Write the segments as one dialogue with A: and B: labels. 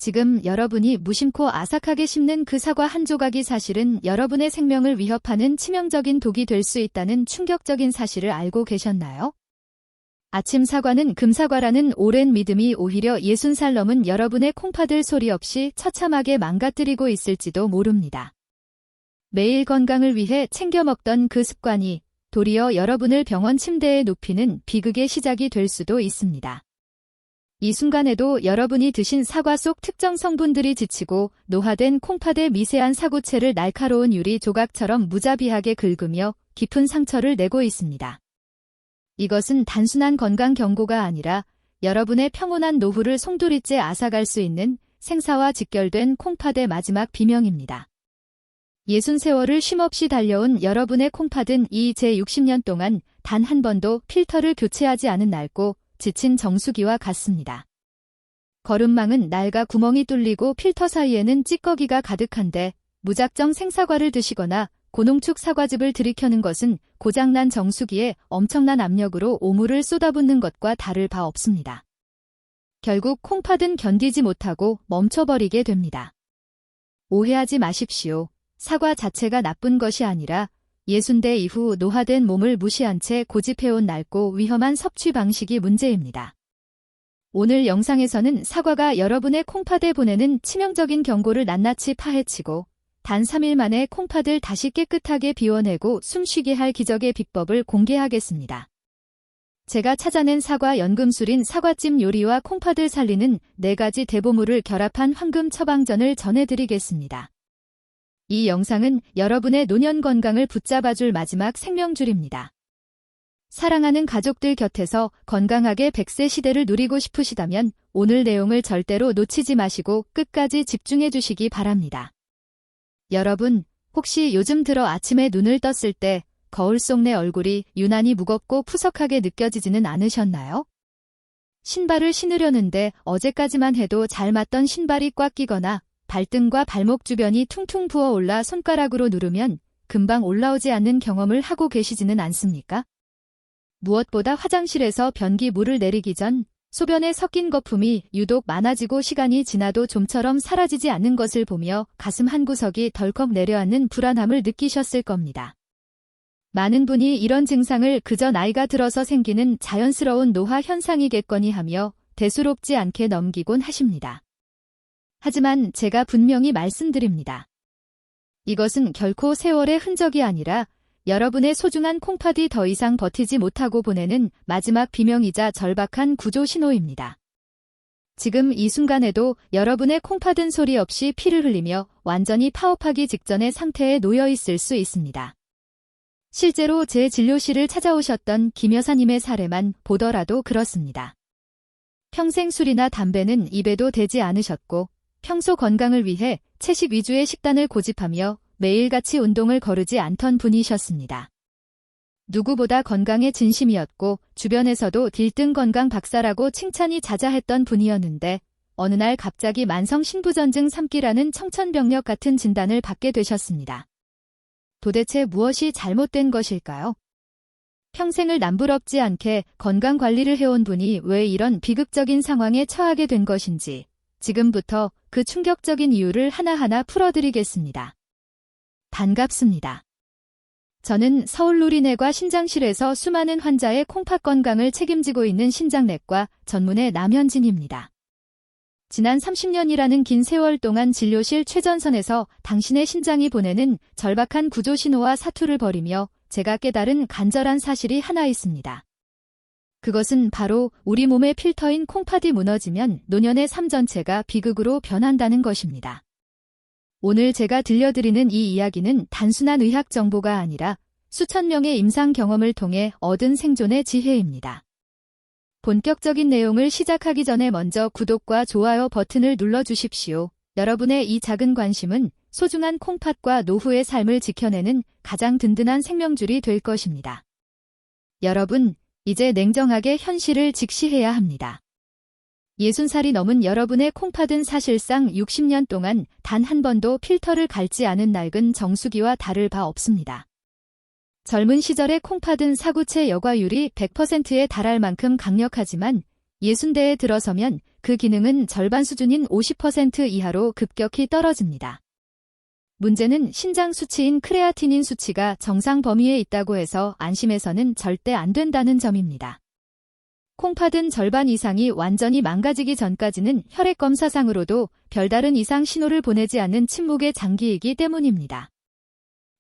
A: 지금 여러분이 무심코 아삭하게 씹는 그 사과 한 조각이 사실은 여러분의 생명을 위협하는 치명적인 독이 될 수 있다는 충격적인 사실을 알고 계셨나요? 아침 사과는 금사과라는 오랜 믿음이 오히려 60살 넘은 여러분의 콩팥을 소리 없이 처참하게 망가뜨리고 있을지도 모릅니다. 매일 건강을 위해 챙겨 먹던 그 습관이 도리어 여러분을 병원 침대에 눕히는 비극의 시작이 될 수도 있습니다. 이 순간에도 여러분이 드신 사과 속 특정 성분들이 지치고 노화된 콩팥의 미세한 사구체를 날카로운 유리 조각처럼 무자비하게 긁으며 깊은 상처를 내고 있습니다. 이것은 단순한 건강 경고가 아니라 여러분의 평온한 노후를 송두리째 앗아갈 수 있는 생사와 직결된 콩팥의 마지막 비명입니다. 60세월을 쉼없이 달려온 여러분의 콩팥은 이 제60년 동안 단 한 번도 필터를 교체하지 않은 낡고 지친 정수기와 같습니다. 거름망은 낡아 구멍이 뚫리고 필터 사이에는 찌꺼기가 가득한데 무작정 생사과를 드시거나 고농축 사과즙을 들이켜는 것은 고장난 정수기에 엄청난 압력으로 오물을 쏟아붓는 것과 다를 바 없습니다. 결국 콩팥은 견디지 못하고 멈춰버리게 됩니다. 오해하지 마십시오. 사과 자체가 나쁜 것이 아니라 60대 이후 노화된 몸을 무시한 채 고집해온 낡고 위험한 섭취 방식이 문제입니다. 오늘 영상에서는 사과가 여러분의 콩팥에 보내는 치명적인 경고를 낱낱이 파헤치고 단 3일 만에 콩팥을 다시 깨끗하게 비워내고 숨쉬게 할 기적의 비법을 공개하겠습니다. 제가 찾아낸 사과 연금술인 사과찜 요리와 콩팥을 살리는 4가지 대보물을 결합한 황금 처방전을 전해드리겠습니다. 이 영상은 여러분의 노년 건강을 붙잡아줄 마지막 생명줄입니다. 사랑하는 가족들 곁에서 건강하게 100세 시대를 누리고 싶으시다면 오늘 내용을 절대로 놓치지 마시고 끝까지 집중해 주시기 바랍니다. 여러분, 혹시 요즘 들어 아침에 눈을 떴을 때 거울 속 내 얼굴이 유난히 무겁고 푸석하게 느껴지지는 않으셨나요? 신발을 신으려는데 어제까지만 해도 잘 맞던 신발이 꽉 끼거나 발등과 발목 주변이 퉁퉁 부어올라 손가락으로 누르면 금방 올라오지 않는 경험을 하고 계시지는 않습니까? 무엇보다 화장실에서 변기 물을 내리기 전 소변에 섞인 거품이 유독 많아지고 시간이 지나도 좀처럼 사라지지 않는 것을 보며 가슴 한구석이 덜컥 내려앉는 불안함을 느끼셨을 겁니다. 많은 분이 이런 증상을 그저 나이가 들어서 생기는 자연스러운 노화 현상이겠거니 하며 대수롭지 않게 넘기곤 하십니다. 하지만 제가 분명히 말씀드립니다. 이것은 결코 세월의 흔적이 아니라 여러분의 소중한 콩팥이 더 이상 버티지 못하고 보내는 마지막 비명이자 절박한 구조 신호입니다. 지금 이 순간에도 여러분의 콩팥은 소리 없이 피를 흘리며 완전히 파업하기 직전의 상태에 놓여 있을 수 있습니다. 실제로 제 진료실을 찾아오셨던 김 여사님의 사례만 보더라도 그렇습니다. 평생 술이나 담배는 입에도 대지 않으셨고 평소 건강을 위해 채식 위주의 식단을 고집하며 매일같이 운동을 거르지 않던 분이셨습니다. 누구보다 건강에 진심이었고 주변에서도 딜등 건강 박사라고 칭찬이 자자했던 분이었는데 어느 날 갑자기 만성 신부전증 3기라는 청천벽력 같은 진단을 받게 되셨습니다. 도대체 무엇이 잘못된 것일까요? 평생을 남부럽지 않게 건강관리를 해온 분이 왜 이런 비극적인 상황에 처하게 된 것인지 지금부터 그 충격적인 이유를 하나하나 풀어드리겠습니다. 반갑습니다. 저는 서울누리내과 신장실에서 수많은 환자의 콩팥 건강을 책임지고 있는 신장내과 전문의 남현진입니다. 지난 30년이라는 긴 세월 동안 진료실 최전선에서 당신의 신장이 보내는 절박한 구조 신호와 사투를 벌이며 제가 깨달은 간절한 사실이 하나 있습니다. 그것은 바로 우리 몸의 필터인 콩팥이 무너지면 노년의 삶 전체가 비극으로 변한다는 것입니다. 오늘 제가 들려드리는 이 이야기는 단순한 의학 정보가 아니라 수천 명의 임상 경험을 통해 얻은 생존의 지혜입니다. 본격적인 내용을 시작하기 전에 먼저 구독과 좋아요 버튼을 눌러주십시오. 여러분의 이 작은 관심은 소중한 콩팥과 노후의 삶을 지켜내는 가장 든든한 생명줄이 될 것입니다. 여러분, 이제 냉정하게 현실을 직시해야 합니다. 60살이 넘은 여러분의 콩팥은 사실상 60년 동안 단 한 번도 필터를 갈지 않은 낡은 정수기와 다를 바 없습니다. 젊은 시절의 콩팥은 사구체 여과율이 100%에 달할 만큼 강력하지만 60대에 들어서면 그 기능은 절반 수준인 50% 이하로 급격히 떨어집니다. 문제는 신장 수치인 크레아티닌 수치가 정상 범위에 있다고 해서 안심해서는 절대 안 된다는 점입니다. 콩팥은 절반 이상이 완전히 망가지기 전까지는 혈액 검사상으로도 별다른 이상 신호를 보내지 않는 침묵의 장기이기 때문입니다.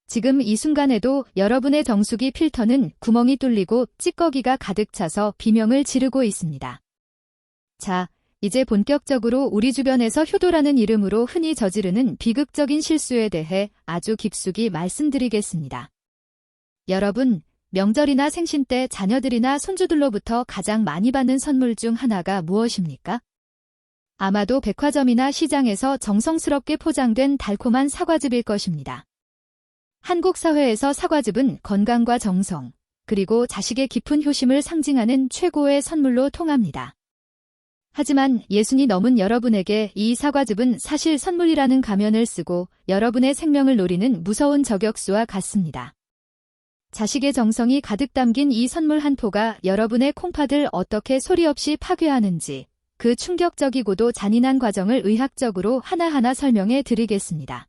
A: 지금 이 순간에도 여러분의 정수기 필터는 구멍이 뚫리고 찌꺼기가 가득 차서 비명을 지르고 있습니다. 자, 이제 본격적으로 우리 주변에서 효도라는 이름으로 흔히 저지르는 비극적인 실수에 대해 아주 깊숙이 말씀드리겠습니다. 여러분, 명절이나 생신 때 자녀들이나 손주들로부터 가장 많이 받는 선물 중 하나가 무엇입니까? 아마도 백화점이나 시장에서 정성스럽게 포장된 달콤한 사과즙일 것입니다. 한국 사회에서 사과즙은 건강과 정성, 그리고 자식의 깊은 효심을 상징하는 최고의 선물로 통합니다. 하지만 60이 넘은 여러분에게 이 사과즙은 사실 선물이라는 가면을 쓰고 여러분의 생명을 노리는 무서운 저격수와 같습니다. 자식의 정성이 가득 담긴 이 선물 한 포가 여러분의 콩팥을 어떻게 소리 없이 파괴하는지 그 충격적이고도 잔인한 과정을 의학적으로 하나하나 설명해 드리겠습니다.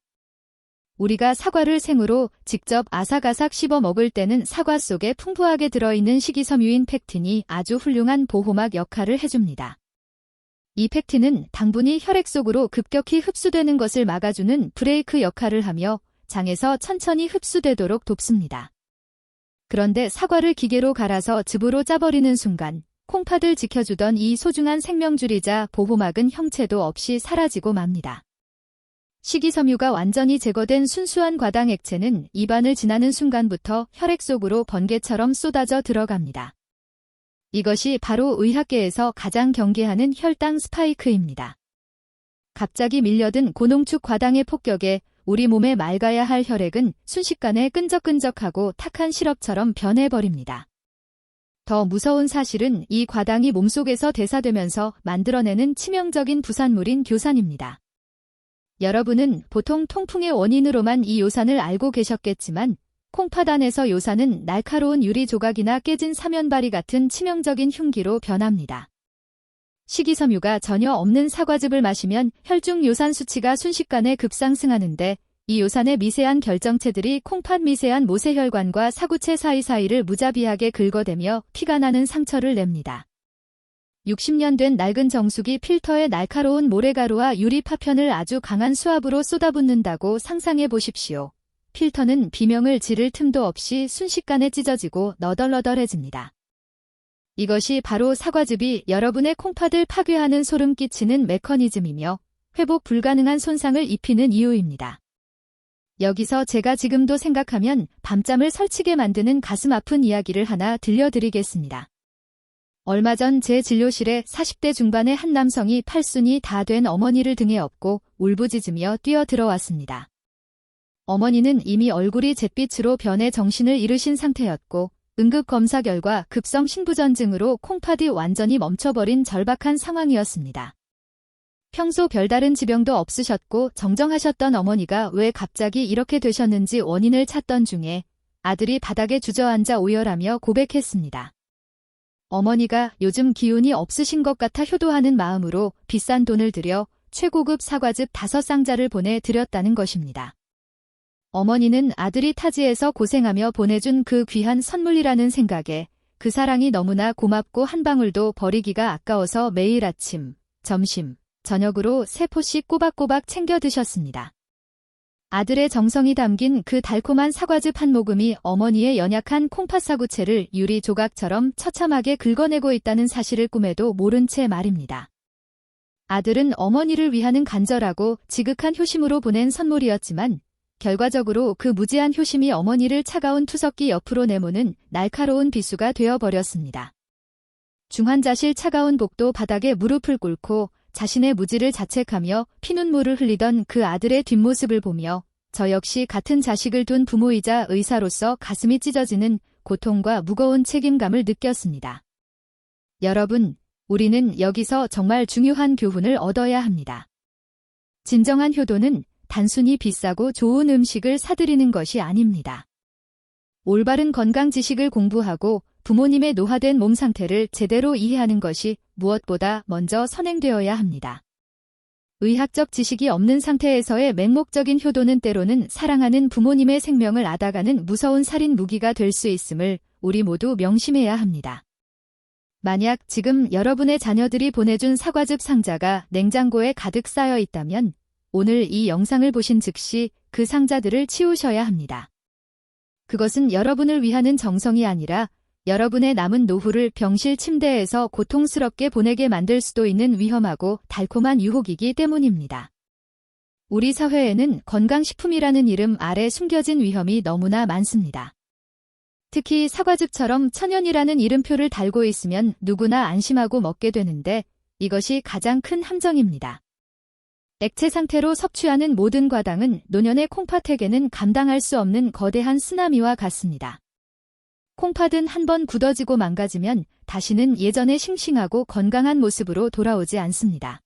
A: 우리가 사과를 생으로 직접 아삭아삭 씹어 먹을 때는 사과 속에 풍부하게 들어있는 식이섬유인 펙틴이 아주 훌륭한 보호막 역할을 해줍니다. 이 펙틴은 당분이 혈액 속으로 급격히 흡수되는 것을 막아주는 브레이크 역할을 하며 장에서 천천히 흡수되도록 돕습니다. 그런데 사과를 기계로 갈아서 즙으로 짜버리는 순간 콩팥을 지켜주던 이 소중한 생명줄이자 보호막은 형체도 없이 사라지고 맙니다. 식이섬유가 완전히 제거된 순수한 과당 액체는 입안을 지나는 순간부터 혈액 속으로 번개처럼 쏟아져 들어갑니다. 이것이 바로 의학계에서 가장 경계하는 혈당 스파이크입니다. 갑자기 밀려든 고농축 과당의 폭격에 우리 몸에 맑아야 할 혈액은 순식간에 끈적끈적하고 탁한 시럽처럼 변해버립니다. 더 무서운 사실은 이 과당이 몸속에서 대사되면서 만들어내는 치명적인 부산물인 교산입니다. 여러분은 보통 통풍의 원인으로만 이 요산을 알고 계셨겠지만 콩팥 안에서 요산은 날카로운 유리 조각이나 깨진 사면바리 같은 치명적인 흉기로 변합니다. 식이섬유가 전혀 없는 사과즙을 마시면 혈중 요산 수치가 순식간에 급상승하는데 이 요산의 미세한 결정체들이 콩팥 미세한 모세혈관과 사구체 사이사이를 무자비하게 긁어대며 피가 나는 상처를 냅니다. 60년 된 낡은 정수기 필터에 날카로운 모래가루와 유리 파편을 아주 강한 수압으로 쏟아붓는다고 상상해 보십시오. 필터는 비명을 지를 틈도 없이 순식간에 찢어지고 너덜너덜해집니다. 이것이 바로 사과즙이 여러분의 콩팥을 파괴하는 소름 끼치는 메커니즘이며 회복 불가능한 손상을 입히는 이유입니다. 여기서 제가 지금도 생각하면 밤잠을 설치게 만드는 가슴 아픈 이야기를 하나 들려드리겠습니다. 얼마 전 제 진료실에 40대 중반의 한 남성이 팔순이 다 된 어머니를 등에 업고 울부짖으며 뛰어 들어왔습니다. 어머니는 이미 얼굴이 잿빛으로 변해 정신을 잃으신 상태였고 응급검사 결과 급성 신부전증으로 콩팥이 완전히 멈춰버린 절박한 상황이었습니다. 평소 별다른 지병도 없으셨고 정정하셨던 어머니가 왜 갑자기 이렇게 되셨는지 원인을 찾던 중에 아들이 바닥에 주저앉아 오열하며 고백했습니다. 어머니가 요즘 기운이 없으신 것 같아 효도하는 마음으로 비싼 돈을 들여 최고급 사과즙 5상자를 보내드렸다는 것입니다. 어머니는 아들이 타지에서 고생하며 보내준 그 귀한 선물이라는 생각에 그 사랑이 너무나 고맙고 한 방울도 버리기가 아까워서 매일 아침, 점심, 저녁으로 3포씩 꼬박꼬박 챙겨 드셨습니다. 아들의 정성이 담긴 그 달콤한 사과즙 한 모금이 어머니의 연약한 콩팥 사구체를 유리 조각처럼 처참하게 긁어내고 있다는 사실을 꿈에도 모른 채 말입니다. 아들은 어머니를 위하는 간절하고 지극한 효심으로 보낸 선물이었지만 결과적으로 그 무지한 효심이 어머니를 차가운 투석기 옆으로 내모는 날카로운 비수가 되어버렸습니다. 중환자실 차가운 복도 바닥에 무릎을 꿇고 자신의 무지를 자책하며 피눈물을 흘리던 그 아들의 뒷모습을 보며 저 역시 같은 자식을 둔 부모이자 의사로서 가슴이 찢어지는 고통과 무거운 책임감을 느꼈습니다. 여러분, 우리는 여기서 정말 중요한 교훈을 얻어야 합니다. 진정한 효도는 단순히 비싸고 좋은 음식을 사드리는 것이 아닙니다. 올바른 건강 지식을 공부하고 부모님의 노화된 몸 상태를 제대로 이해하는 것이 무엇보다 먼저 선행되어야 합니다. 의학적 지식이 없는 상태에서의 맹목적인 효도는 때로는 사랑하는 부모님의 생명을 앗아가는 무서운 살인 무기가 될 수 있음을 우리 모두 명심해야 합니다. 만약 지금 여러분의 자녀들이 보내준 사과즙 상자가 냉장고에 가득 쌓여 있다면 오늘 이 영상을 보신 즉시 그 상자들을 치우셔야 합니다. 그것은 여러분을 위하는 정성이 아니라 여러분의 남은 노후를 병실 침대에서 고통스럽게 보내게 만들 수도 있는 위험하고 달콤한 유혹이기 때문입니다. 우리 사회에는 건강식품이라는 이름 아래 숨겨진 위험이 너무나 많습니다. 특히 사과즙처럼 천연이라는 이름표를 달고 있으면 누구나 안심하고 먹게 되는데 이것이 가장 큰 함정입니다. 액체 상태로 섭취하는 모든 과당은 노년의 콩팥에게는 감당할 수 없는 거대한 쓰나미와 같습니다. 콩팥은 한번 굳어지고 망가지면 다시는 예전의 싱싱하고 건강한 모습으로 돌아오지 않습니다.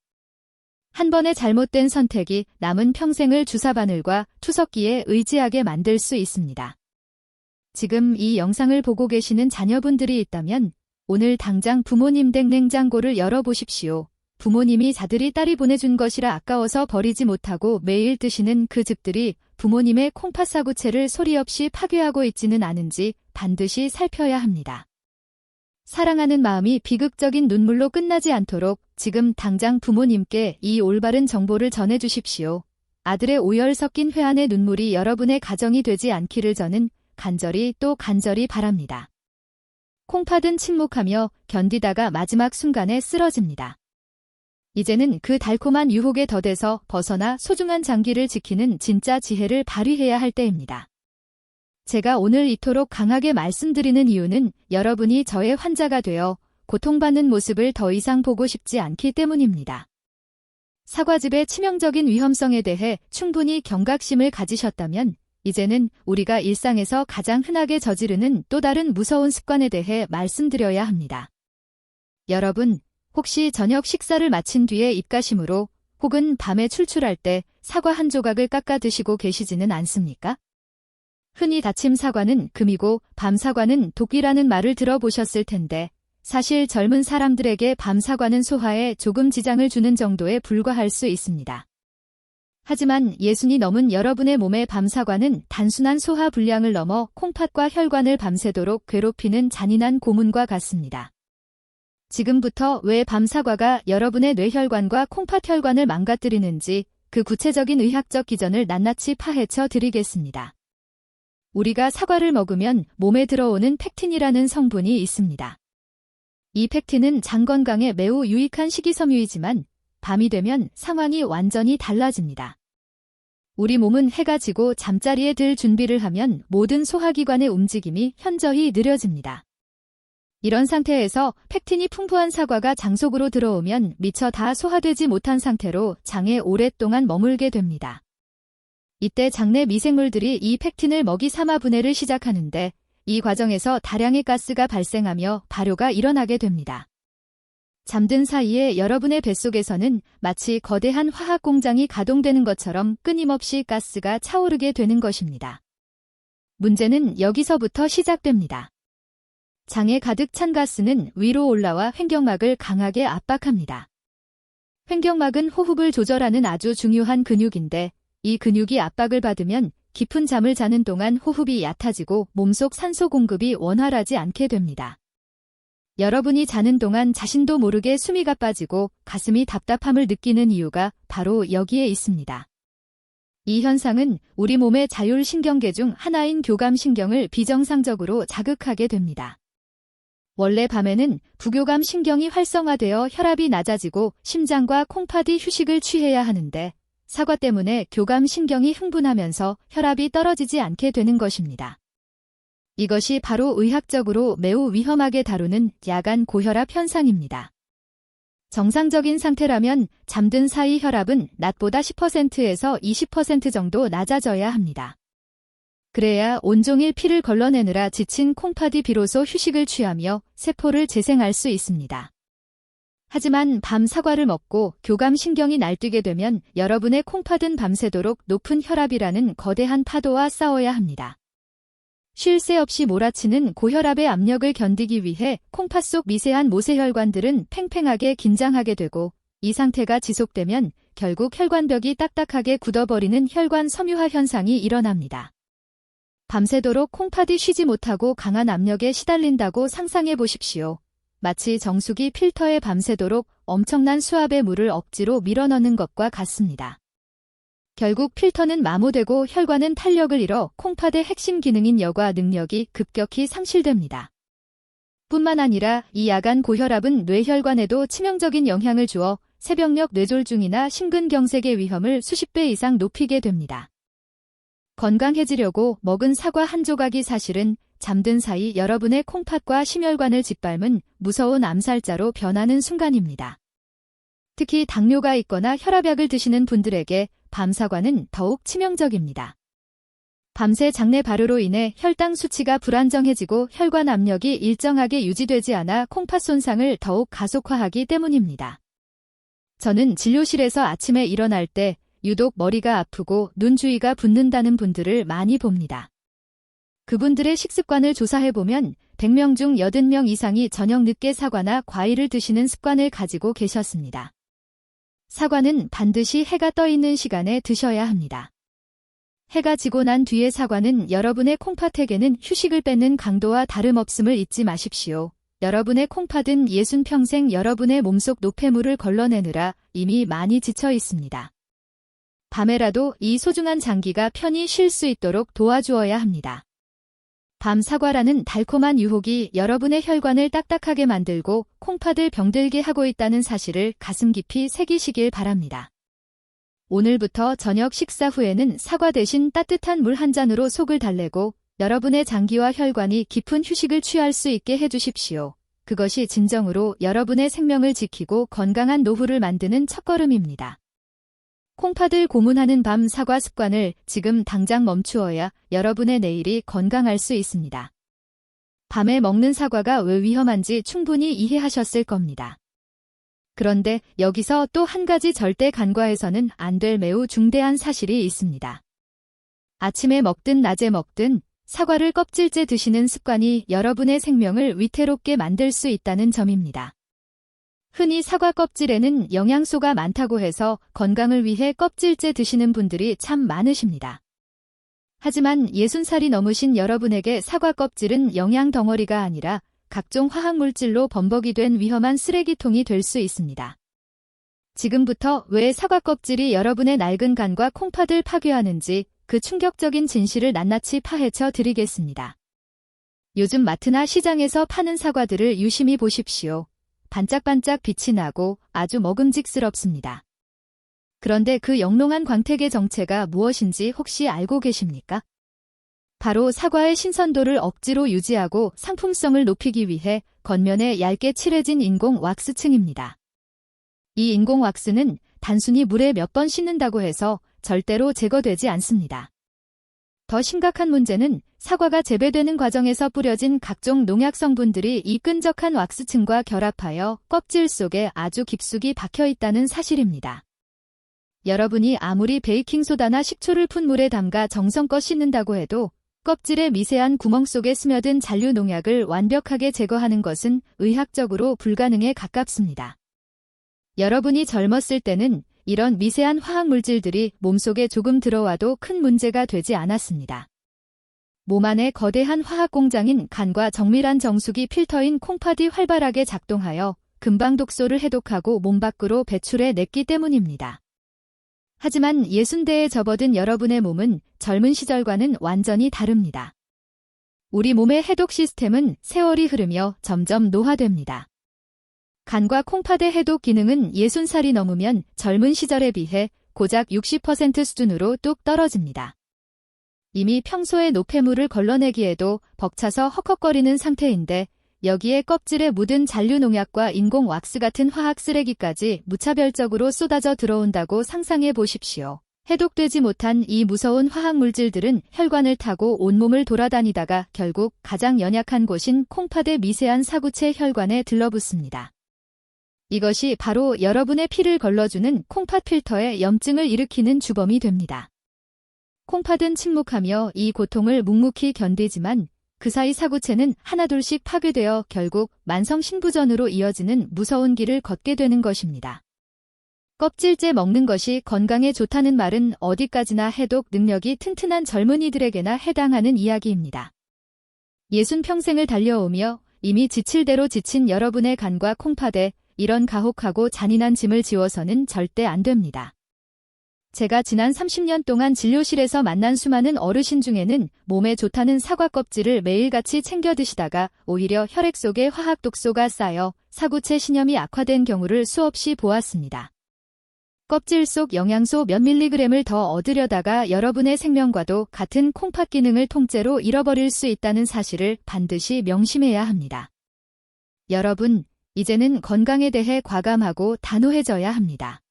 A: 한 번의 잘못된 선택이 남은 평생을 주사바늘과 투석기에 의지하게 만들 수 있습니다. 지금 이 영상을 보고 계시는 자녀분들이 있다면 오늘 당장 부모님 댁 냉장고를 열어보십시오. 부모님이 자들이 딸이 보내준 것이라 아까워서 버리지 못하고 매일 드시는 그 즙들이 부모님의 콩팥사구체를 소리 없이 파괴하고 있지는 않은지 반드시 살펴야 합니다. 사랑하는 마음이 비극적인 눈물로 끝나지 않도록 지금 당장 부모님께 이 올바른 정보를 전해주십시오. 아들의 오열 섞인 회한의 눈물이 여러분의 가정이 되지 않기를 저는 간절히 또 간절히 바랍니다. 콩팥은 침묵하며 견디다가 마지막 순간에 쓰러집니다. 이제는 그 달콤한 유혹에 더대서 벗어나 소중한 장기를 지키는 진짜 지혜를 발휘해야 할 때입니다. 제가 오늘 이토록 강하게 말씀드리는 이유는 여러분이 저의 환자가 되어 고통받는 모습을 더 이상 보고 싶지 않기 때문입니다. 사과즙의 치명적인 위험성에 대해 충분히 경각심을 가지셨다면 이제는 우리가 일상에서 가장 흔하게 저지르는 또 다른 무서운 습관에 대해 말씀드려야 합니다. 여러분, 혹시 저녁 식사를 마친 뒤에 입가심으로 혹은 밤에 출출할 때 사과 한 조각을 깎아 드시고 계시지는 않습니까? 흔히 다침 사과는 금이고 밤 사과는 독이라는 말을 들어보셨을 텐데 사실 젊은 사람들에게 밤 사과는 소화에 조금 지장을 주는 정도에 불과할 수 있습니다. 하지만 60이 넘은 여러분의 몸의 밤 사과는 단순한 소화 불량을 넘어 콩팥과 혈관을 밤새도록 괴롭히는 잔인한 고문과 같습니다. 지금부터 왜 밤 사과가 여러분의 뇌혈관과 콩팥혈관을 망가뜨리는지 그 구체적인 의학적 기전을 낱낱이 파헤쳐 드리겠습니다. 우리가 사과를 먹으면 몸에 들어오는 펙틴이라는 성분이 있습니다. 이 펙틴은 장 건강에 매우 유익한 식이섬유이지만 밤이 되면 상황이 완전히 달라집니다. 우리 몸은 해가 지고 잠자리에 들 준비를 하면 모든 소화기관의 움직임이 현저히 느려집니다. 이런 상태에서 펙틴이 풍부한 사과가 장 속으로 들어오면 미처 다 소화되지 못한 상태로 장에 오랫동안 머물게 됩니다. 이때 장내 미생물들이 이 펙틴을 먹이 삼아 분해를 시작하는데 이 과정에서 다량의 가스가 발생하며 발효가 일어나게 됩니다. 잠든 사이에 여러분의 뱃속에서는 마치 거대한 화학 공장이 가동되는 것처럼 끊임없이 가스가 차오르게 되는 것입니다. 문제는 여기서부터 시작됩니다. 장에 가득 찬 가스는 위로 올라와 횡격막을 강하게 압박합니다. 횡격막은 호흡을 조절하는 아주 중요한 근육인데 이 근육이 압박을 받으면 깊은 잠을 자는 동안 호흡이 얕아지고 몸속 산소 공급이 원활하지 않게 됩니다. 여러분이 자는 동안 자신도 모르게 숨이 가빠지고 가슴이 답답함을 느끼는 이유가 바로 여기에 있습니다. 이 현상은 우리 몸의 자율신경계 중 하나인 교감신경을 비정상적으로 자극하게 됩니다. 원래 밤에는 부교감 신경이 활성화되어 혈압이 낮아지고 심장과 콩팥이 휴식을 취해야 하는데 사과 때문에 교감 신경이 흥분하면서 혈압이 떨어지지 않게 되는 것입니다. 이것이 바로 의학적으로 매우 위험하게 다루는 야간 고혈압 현상입니다. 정상적인 상태라면 잠든 사이 혈압은 낮보다 10%에서 20% 정도 낮아져야 합니다. 그래야 온종일 피를 걸러내느라 지친 콩팥이 비로소 휴식을 취하며 세포를 재생할 수 있습니다. 하지만 밤 사과를 먹고 교감신경이 날뛰게 되면 여러분의 콩팥은 밤새도록 높은 혈압이라는 거대한 파도와 싸워야 합니다. 쉴 새 없이 몰아치는 고혈압의 압력을 견디기 위해 콩팥 속 미세한 모세혈관들은 팽팽하게 긴장하게 되고, 이 상태가 지속되면 결국 혈관벽이 딱딱하게 굳어버리는 혈관 섬유화 현상이 일어납니다. 밤새도록 콩팥이 쉬지 못하고 강한 압력에 시달린다고 상상해 보십시오. 마치 정수기 필터에 밤새도록 엄청난 수압의 물을 억지로 밀어넣는 것과 같습니다. 결국 필터는 마모되고 혈관은 탄력을 잃어 콩팥의 핵심 기능인 여과 능력이 급격히 상실됩니다. 뿐만 아니라 이 야간 고혈압은 뇌혈관에도 치명적인 영향을 주어 새벽녘 뇌졸중이나 심근경색의 위험을 수십 배 이상 높이게 됩니다. 건강해지려고 먹은 사과 한 조각이 사실은 잠든 사이 여러분의 콩팥과 심혈관을 짓밟은 무서운 암살자로 변하는 순간입니다. 특히 당뇨가 있거나 혈압약을 드시는 분들에게 밤사과는 더욱 치명적입니다. 밤새 장내 발효로 인해 혈당 수치가 불안정해지고 혈관 압력이 일정하게 유지되지 않아 콩팥 손상을 더욱 가속화하기 때문입니다. 저는 진료실에서 아침에 일어날 때 유독 머리가 아프고 눈 주위가 붓는다는 분들을 많이 봅니다. 그분들의 식습관을 조사해보면 100명 중 80명 이상이 저녁 늦게 사과나 과일을 드시는 습관을 가지고 계셨습니다. 사과는 반드시 해가 떠 있는 시간에 드셔야 합니다. 해가 지고 난 뒤의 사과는 여러분의 콩팥에게는 휴식을 뺏는 강도와 다름없음을 잊지 마십시오. 여러분의 콩팥은 60평생 여러분의 몸속 노폐물을 걸러내느라 이미 많이 지쳐 있습니다. 밤에라도 이 소중한 장기가 편히 쉴 수 있도록 도와주어야 합니다. 밤 사과라는 달콤한 유혹이 여러분의 혈관을 딱딱하게 만들고 콩팥을 병들게 하고 있다는 사실을 가슴 깊이 새기시길 바랍니다. 오늘부터 저녁 식사 후에는 사과 대신 따뜻한 물 한 잔으로 속을 달래고 여러분의 장기와 혈관이 깊은 휴식을 취할 수 있게 해주십시오. 그것이 진정으로 여러분의 생명을 지키고 건강한 노후를 만드는 첫걸음입니다. 콩팥을 고문하는 밤 사과 습관을 지금 당장 멈추어야 여러분의 내일이 건강할 수 있습니다. 밤에 먹는 사과가 왜 위험한지 충분히 이해하셨을 겁니다. 그런데 여기서 또 한 가지 절대 간과해서는 안 될 매우 중대한 사실이 있습니다. 아침에 먹든 낮에 먹든 사과를 껍질째 드시는 습관이 여러분의 생명을 위태롭게 만들 수 있다는 점입니다. 흔히 사과 껍질에는 영양소가 많다고 해서 건강을 위해 껍질째 드시는 분들이 참 많으십니다. 하지만 60살이 넘으신 여러분에게 사과 껍질은 영양 덩어리가 아니라 각종 화학물질로 범벅이 된 위험한 쓰레기통이 될 수 있습니다. 지금부터 왜 사과 껍질이 여러분의 낡은 간과 콩팥을 파괴하는지 그 충격적인 진실을 낱낱이 파헤쳐 드리겠습니다. 요즘 마트나 시장에서 파는 사과들을 유심히 보십시오. 반짝반짝 빛이 나고 아주 먹음직스럽습니다. 그런데 그 영롱한 광택의 정체가 무엇인지 혹시 알고 계십니까? 바로 사과의 신선도를 억지로 유지하고 상품성을 높이기 위해 겉면에 얇게 칠해진 인공 왁스층입니다. 이 인공 왁스는 단순히 물에 몇 번 씻는다고 해서 절대로 제거되지 않습니다. 더 심각한 문제는 사과가 재배되는 과정에서 뿌려진 각종 농약 성분들이 이 끈적한 왁스층과 결합하여 껍질 속에 아주 깊숙이 박혀 있다는 사실입니다. 여러분이 아무리 베이킹소다나 식초를 푼 물에 담가 정성껏 씻는다고 해도 껍질의 미세한 구멍 속에 스며든 잔류 농약을 완벽하게 제거하는 것은 의학적으로 불가능에 가깝습니다. 여러분이 젊었을 때는 이런 미세한 화학물질들이 몸속에 조금 들어와도 큰 문제가 되지 않았습니다. 몸 안에 거대한 화학공장인 간과 정밀한 정수기 필터인 콩팥이 활발하게 작동하여 금방 독소를 해독하고 몸 밖으로 배출해냈기 때문입니다. 하지만 60대에 접어든 여러분의 몸은 젊은 시절과는 완전히 다릅니다. 우리 몸의 해독 시스템은 세월이 흐르며 점점 노화됩니다. 간과 콩팥의 해독 기능은 60살이 넘으면 젊은 시절에 비해 고작 60% 수준으로 뚝 떨어집니다. 이미 평소에 노폐물을 걸러내기에도 벅차서 헉헉거리는 상태인데 여기에 껍질에 묻은 잔류 농약과 인공 왁스 같은 화학 쓰레기까지 무차별적으로 쏟아져 들어온다고 상상해 보십시오. 해독되지 못한 이 무서운 화학물질들은 혈관을 타고 온몸을 돌아다니다가 결국 가장 연약한 곳인 콩팥의 미세한 사구체 혈관에 들러붙습니다. 이것이 바로 여러분의 피를 걸러주는 콩팥 필터에 염증을 일으키는 주범이 됩니다. 콩팥은 침묵하며 이 고통을 묵묵히 견디지만 그 사이 사구체는 하나둘씩 파괴되어 결국 만성신부전으로 이어지는 무서운 길을 걷게 되는 것입니다. 껍질째 먹는 것이 건강에 좋다는 말은 어디까지나 해독 능력이 튼튼한 젊은이들에게나 해당하는 이야기입니다. 60평생을 달려오며 이미 지칠 대로 지친 여러분의 간과 콩팥에 이런 가혹하고 잔인한 짐을 지워서는 절대 안 됩니다. 제가 지난 30년 동안 진료실에서 만난 수많은 어르신 중에는 몸에 좋다는 사과 껍질을 매일같이 챙겨 드시다가 오히려 혈액 속에 화학 독소가 쌓여 사구체 신염이 악화된 경우를 수없이 보았습니다. 껍질 속 영양소 몇 밀리그램을 더 얻으려다가 여러분의 생명과도 같은 콩팥 기능을 통째로 잃어버릴 수 있다는 사실을 반드시 명심해야 합니다. 여러분, 이제는 건강에 대해 과감하고 단호해져야 합니다.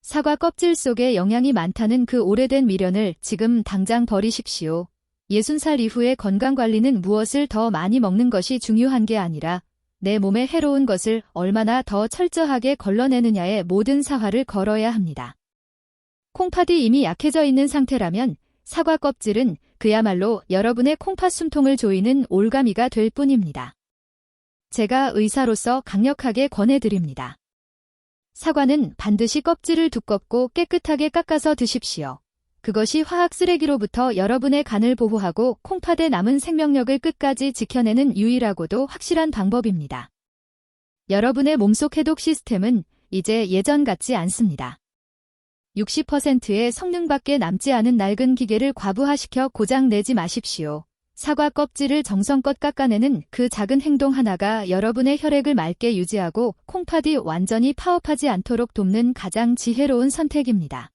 A: 사과 껍질 속에 영양이 많다는 그 오래된 미련을 지금 당장 버리십시오. 60살 이후의 건강관리는 무엇을 더 많이 먹는 것이 중요한 게 아니라 내 몸에 해로운 것을 얼마나 더 철저하게 걸러내느냐에 모든 사활을 걸어야 합니다. 콩팥이 이미 약해져 있는 상태라면 사과 껍질은 그야말로 여러분의 콩팥 숨통을 조이는 올가미가 될 뿐입니다. 제가 의사로서 강력하게 권해드립니다. 사과는 반드시 껍질을 두껍고 깨끗하게 깎아서 드십시오. 그것이 화학 쓰레기로부터 여러분의 간을 보호하고 콩팥에 남은 생명력을 끝까지 지켜내는 유일하고도 확실한 방법입니다. 여러분의 몸속 해독 시스템은 이제 예전 같지 않습니다. 60%의 성능밖에 남지 않은 낡은 기계를 과부하시켜 고장 내지 마십시오. 사과 껍질을 정성껏 깎아내는 그 작은 행동 하나가 여러분의 혈액을 맑게 유지하고 콩팥이 완전히 파업하지 않도록 돕는 가장 지혜로운 선택입니다.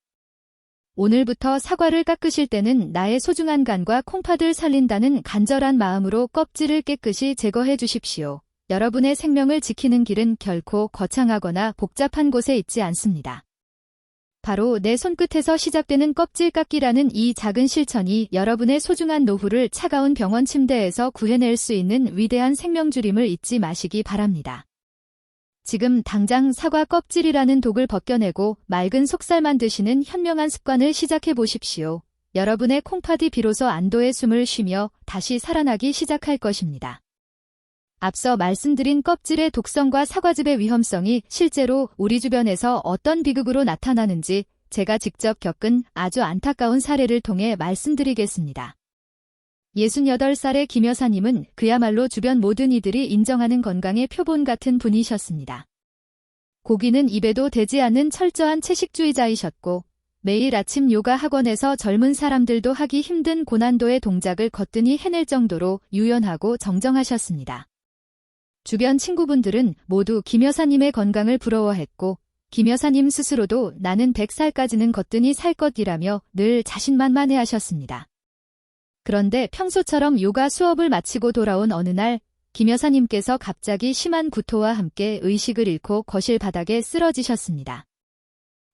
A: 오늘부터 사과를 깎으실 때는 나의 소중한 간과 콩팥을 살린다는 간절한 마음으로 껍질을 깨끗이 제거해 주십시오. 여러분의 생명을 지키는 길은 결코 거창하거나 복잡한 곳에 있지 않습니다. 바로 내 손끝에서 시작되는 껍질 깎기라는 이 작은 실천이 여러분의 소중한 노후를 차가운 병원 침대에서 구해낼 수 있는 위대한 생명줄임을 잊지 마시기 바랍니다. 지금 당장 사과 껍질이라는 독을 벗겨내고 맑은 속살만 드시는 현명한 습관을 시작해 보십시오. 여러분의 콩팥이 비로소 안도의 숨을 쉬며 다시 살아나기 시작할 것입니다. 앞서 말씀드린 껍질의 독성과 사과즙의 위험성이 실제로 우리 주변에서 어떤 비극으로 나타나는지 제가 직접 겪은 아주 안타까운 사례를 통해 말씀드리겠습니다. 68살의 김 여사님은 그야말로 주변 모든 이들이 인정하는 건강의 표본 같은 분이셨습니다. 고기는 입에도 대지 않는 철저한 채식주의자이셨고 매일 아침 요가 학원에서 젊은 사람들도 하기 힘든 고난도의 동작을 거뜬히 해낼 정도로 유연하고 정정하셨습니다. 주변 친구분들은 모두 김 여사님의 건강을 부러워했고 김 여사님 스스로도 나는 100살까지는 거뜬히 살 것이라며 늘 자신만만해하셨습니다. 그런데 평소처럼 요가 수업을 마치고 돌아온 어느 날 김 여사님께서 갑자기 심한 구토와 함께 의식을 잃고 거실 바닥에 쓰러지셨습니다.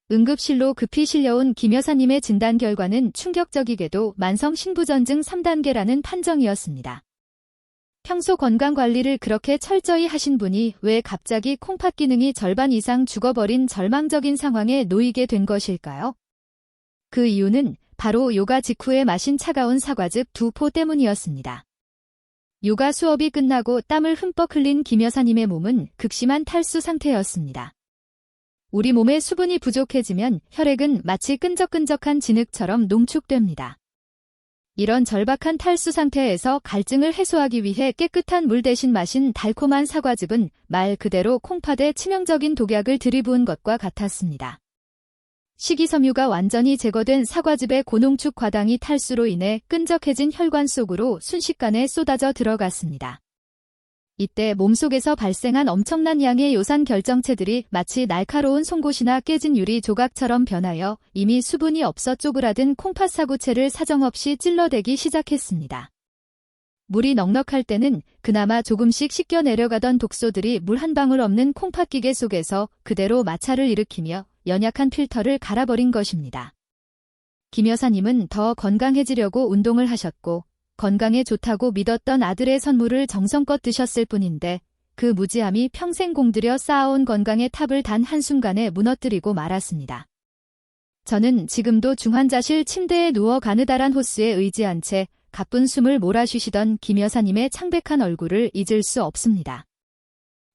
A: 응급실로 급히 실려온 김 여사님의 진단 결과는 충격적이게도 만성신부전증 3단계라는 판정이었습니다. 평소 건강관리를 그렇게 철저히 하신 분이 왜 갑자기 콩팥 기능이 절반 이상 죽어버린 절망적인 상황에 놓이게 된 것일까요? 그 이유는 바로 요가 직후에 마신 차가운 사과즙 2포 때문이었습니다. 요가 수업이 끝나고 땀을 흠뻑 흘린 김 여사님의 몸은 극심한 탈수 상태였습니다. 우리 몸에 수분이 부족해지면 혈액은 마치 끈적끈적한 진흙처럼 농축됩니다. 이런 절박한 탈수 상태에서 갈증을 해소하기 위해 깨끗한 물 대신 마신 달콤한 사과즙은 말 그대로 콩팥에 치명적인 독약을 들이부은 것과 같았습니다. 식이섬유가 완전히 제거된 사과즙의 고농축 과당이 탈수로 인해 끈적해진 혈관 속으로 순식간에 쏟아져 들어갔습니다. 이때 몸속에서 발생한 엄청난 양의 요산 결정체들이 마치 날카로운 송곳이나 깨진 유리 조각처럼 변하여 이미 수분이 없어 쪼그라든 콩팥 사구체를 사정없이 찔러대기 시작했습니다. 물이 넉넉할 때는 그나마 조금씩 씻겨 내려가던 독소들이 물 한 방울 없는 콩팥 기계 속에서 그대로 마찰을 일으키며 연약한 필터를 갈아버린 것입니다. 김 여사님은 더 건강해지려고 운동을 하셨고 건강에 좋다고 믿었던 아들의 선물을 정성껏 드셨을 뿐인데 그 무지함이 평생 공들여 쌓아온 건강의 탑을 단 한순간에 무너뜨리고 말았습니다. 저는 지금도 중환자실 침대에 누워 가느다란 호스에 의지한 채 가쁜 숨을 몰아쉬시던 김 여사님의 창백한 얼굴을 잊을 수 없습니다.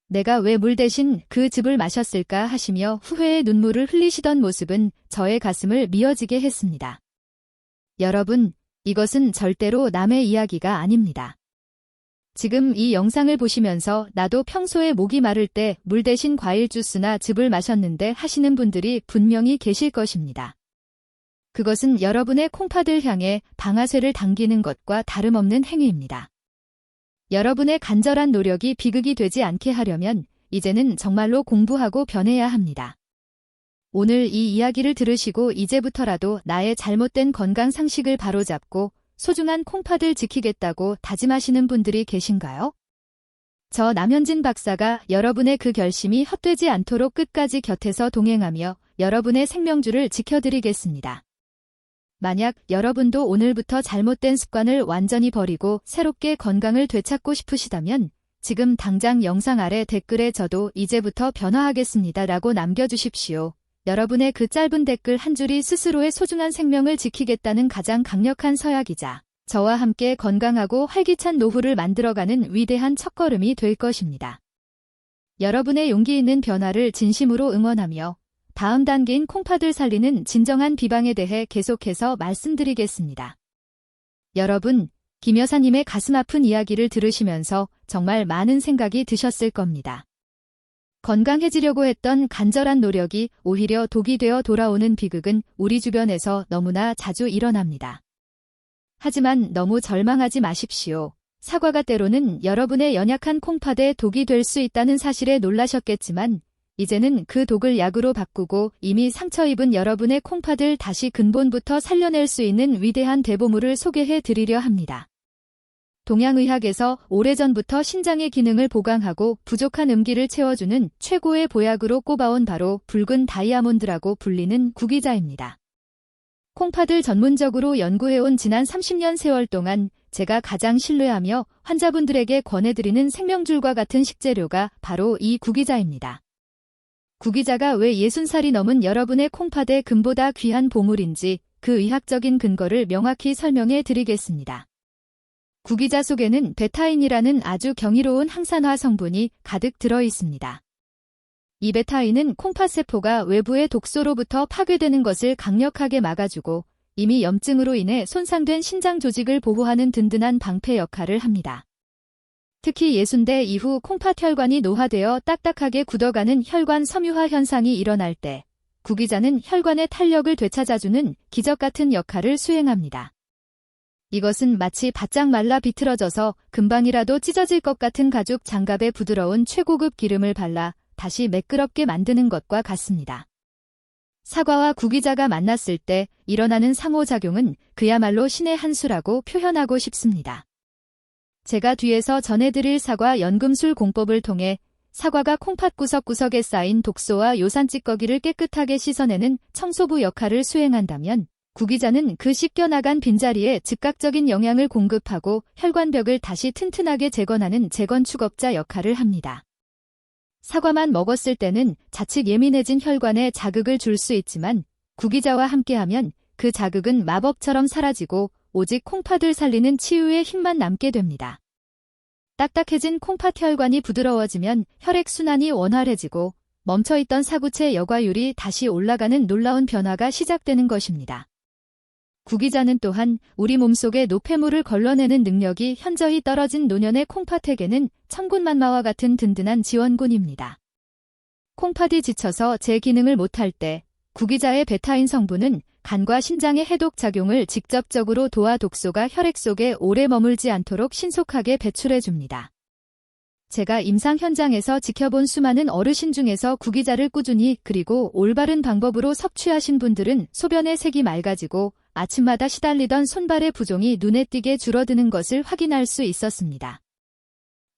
A: 내가 왜 물 대신 그 즙을 마셨을까 하시며 후회의 눈물을 흘리시던 모습은 저의 가슴을 미어지게 했습니다. 여러분, 이것은 절대로 남의 이야기가 아닙니다. 지금 이 영상을 보시면서 나도 평소에 목이 마를 때 물 대신 과일 주스나 즙을 마셨는데 하시는 분들이 분명히 계실 것입니다. 그것은 여러분의 콩팥을 향해 방아쇠를 당기는 것과 다름없는 행위입니다. 여러분의 간절한 노력이 비극이 되지 않게 하려면 이제는 정말로 공부하고 변해야 합니다. 오늘 이 이야기를 들으시고 이제부터라도 나의 잘못된 건강 상식을 바로잡고 소중한 콩팥을 지키겠다고 다짐하시는 분들이 계신가요? 저 남현진 박사가 여러분의 그 결심이 헛되지 않도록 끝까지 곁에서 동행하며 여러분의 생명줄을 지켜드리겠습니다. 만약 여러분도 오늘부터 잘못된 습관을 완전히 버리고 새롭게 건강을 되찾고 싶으시다면 지금 당장 영상 아래 댓글에 저도 이제부터 변화하겠습니다 라고 남겨주십시오. 여러분의 그 짧은 댓글 한 줄이 스스로의 소중한 생명을 지키겠다는 가장 강력한 서약이자 저와 함께 건강하고 활기찬 노후를 만들어가는 위대한 첫걸음이 될 것입니다. 여러분의 용기 있는 변화를 진심으로 응원하며 다음 단계인 콩팥을 살리는 진정한 비방에 대해 계속해서 말씀드리겠습니다. 여러분, 김 여사님의 가슴 아픈 이야기를 들으시면서 정말 많은 생각이 드셨을 겁니다. 건강해지려고 했던 간절한 노력이 오히려 독이 되어 돌아오는 비극은 우리 주변에서 너무나 자주 일어납니다. 하지만 너무 절망하지 마십시오. 사과가 때로는 여러분의 연약한 콩팥에 독이 될 수 있다는 사실에 놀라셨겠지만 이제는 그 독을 약으로 바꾸고 이미 상처 입은 여러분의 콩팥을 다시 근본부터 살려낼 수 있는 위대한 대보물을 소개해 드리려 합니다. 동양의학에서 오래전부터 신장의 기능을 보강하고 부족한 음기를 채워주는 최고의 보약으로 꼽아온 바로 붉은 다이아몬드라고 불리는 구기자입니다. 콩팥을 전문적으로 연구해온 지난 30년 세월 동안 제가 가장 신뢰하며 환자분들에게 권해드리는 생명줄과 같은 식재료가 바로 이 구기자입니다. 구기자가 왜 60살이 넘은 여러분의 콩팥의 금보다 귀한 보물인지 그 의학적인 근거를 명확히 설명해 드리겠습니다. 구기자 속에는 베타인이라는 아주 경이로운 항산화 성분이 가득 들어 있습니다. 이 베타인은 콩팥세포가 외부의 독소로부터 파괴되는 것을 강력하게 막아주고 이미 염증으로 인해 손상된 신장 조직을 보호하는 든든한 방패 역할을 합니다. 특히 60대 이후 콩팥 혈관이 노화되어 딱딱하게 굳어가는 혈관 섬유화 현상이 일어날 때 구기자는 혈관의 탄력을 되찾아주는 기적 같은 역할을 수행합니다. 이것은 마치 바짝 말라 비틀어져서 금방이라도 찢어질 것 같은 가죽 장갑에 부드러운 최고급 기름을 발라 다시 매끄럽게 만드는 것과 같습니다. 사과와 구기자가 만났을 때 일어나는 상호작용은 그야말로 신의 한 수라고 표현하고 싶습니다. 제가 뒤에서 전해드릴 사과 연금술 공법을 통해 사과가 콩팥 구석구석에 쌓인 독소와 요산 찌꺼기를 깨끗하게 씻어내는 청소부 역할을 수행한다면 구기자는 그 씻겨나간 빈자리에 즉각적인 영양을 공급하고 혈관벽을 다시 튼튼하게 재건하는 재건축업자 역할을 합니다. 사과만 먹었을 때는 자칫 예민해진 혈관에 자극을 줄 수 있지만 구기자와 함께하면 그 자극은 마법처럼 사라지고 오직 콩팥을 살리는 치유의 힘만 남게 됩니다. 딱딱해진 콩팥 혈관이 부드러워지면 혈액순환이 원활해지고 멈춰있던 사구체 여과율이 다시 올라가는 놀라운 변화가 시작되는 것입니다. 구기자는 또한 우리 몸속의 노폐물을 걸러내는 능력이 현저히 떨어진 노년의 콩팥에게는 천군만마와 같은 든든한 지원군입니다. 콩팥이 지쳐서 제 기능을 못할 때 구기자의 베타인 성분은 간과 신장의 해독 작용을 직접적으로 도와 독소가 혈액 속에 오래 머물지 않도록 신속하게 배출해줍니다. 제가 임상 현장에서 지켜본 수많은 어르신 중에서 구기자를 꾸준히 그리고 올바른 방법으로 섭취하신 분들은 소변의 색이 맑아지고 아침마다 시달리던 손발의 부종이 눈에 띄게 줄어드는 것을 확인할 수 있었습니다.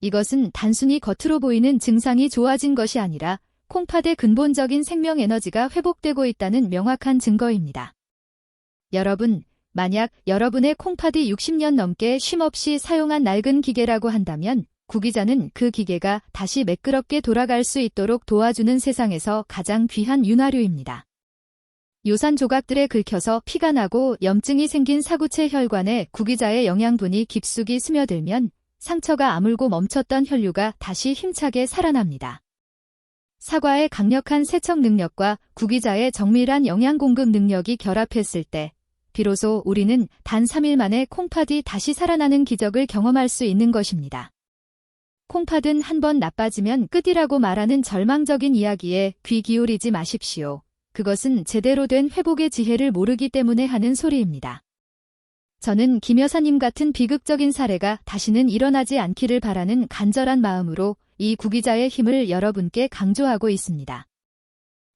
A: 이것은 단순히 겉으로 보이는 증상이 좋아진 것이 아니라 콩팥의 근본적인 생명 에너지가 회복되고 있다는 명확한 증거입니다. 여러분, 만약 여러분의 콩팥이 60년 넘게 쉼없이 사용한 낡은 기계라고 한다면 구기자는 그 기계가 다시 매끄럽게 돌아갈 수 있도록 도와주는 세상에서 가장 귀한 윤활유입니다. 요산 조각들에 긁혀서 피가 나고 염증이 생긴 사구체 혈관에 구기자의 영양분이 깊숙이 스며들면 상처가 아물고 멈췄던 혈류가 다시 힘차게 살아납니다. 사과의 강력한 세척 능력과 구기자의 정밀한 영양 공급 능력이 결합했을 때 비로소 우리는 단 3일 만에 콩팥이 다시 살아나는 기적을 경험할 수 있는 것입니다. 콩팥은 한번 나빠지면 끝이라고 말하는 절망적인 이야기에 귀 기울이지 마십시오. 그것은 제대로 된 회복의 지혜를 모르기 때문에 하는 소리입니다. 저는 김 여사님 같은 비극적인 사례가 다시는 일어나지 않기를 바라는 간절한 마음으로 이 구기자의 힘을 여러분께 강조하고 있습니다.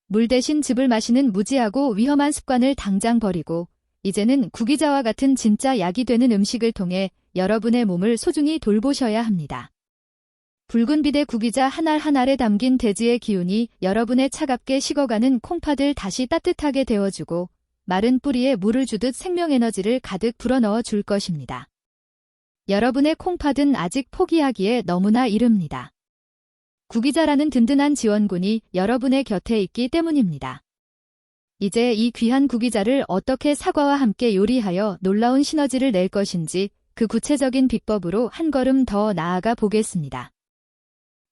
A: 물 대신 즙을 마시는 무지하고 위험한 습관을 당장 버리고 이제는 구기자와 같은 진짜 약이 되는 음식을 통해 여러분의 몸을 소중히 돌보셔야 합니다. 붉은 빛의 구기자 한 알 한 알에 담긴 대지의 기운이 여러분의 차갑게 식어가는 콩팥을 다시 따뜻하게 데워주고 마른 뿌리에 물을 주듯 생명에너지를 가득 불어넣어 줄 것입니다. 여러분의 콩팥은 아직 포기하기에 너무나 이릅니다. 구기자라는 든든한 지원군이 여러분의 곁에 있기 때문입니다. 이제 이 귀한 구기자를 어떻게 사과와 함께 요리하여 놀라운 시너지를 낼 것인지 그 구체적인 비법으로 한 걸음 더 나아가 보겠습니다.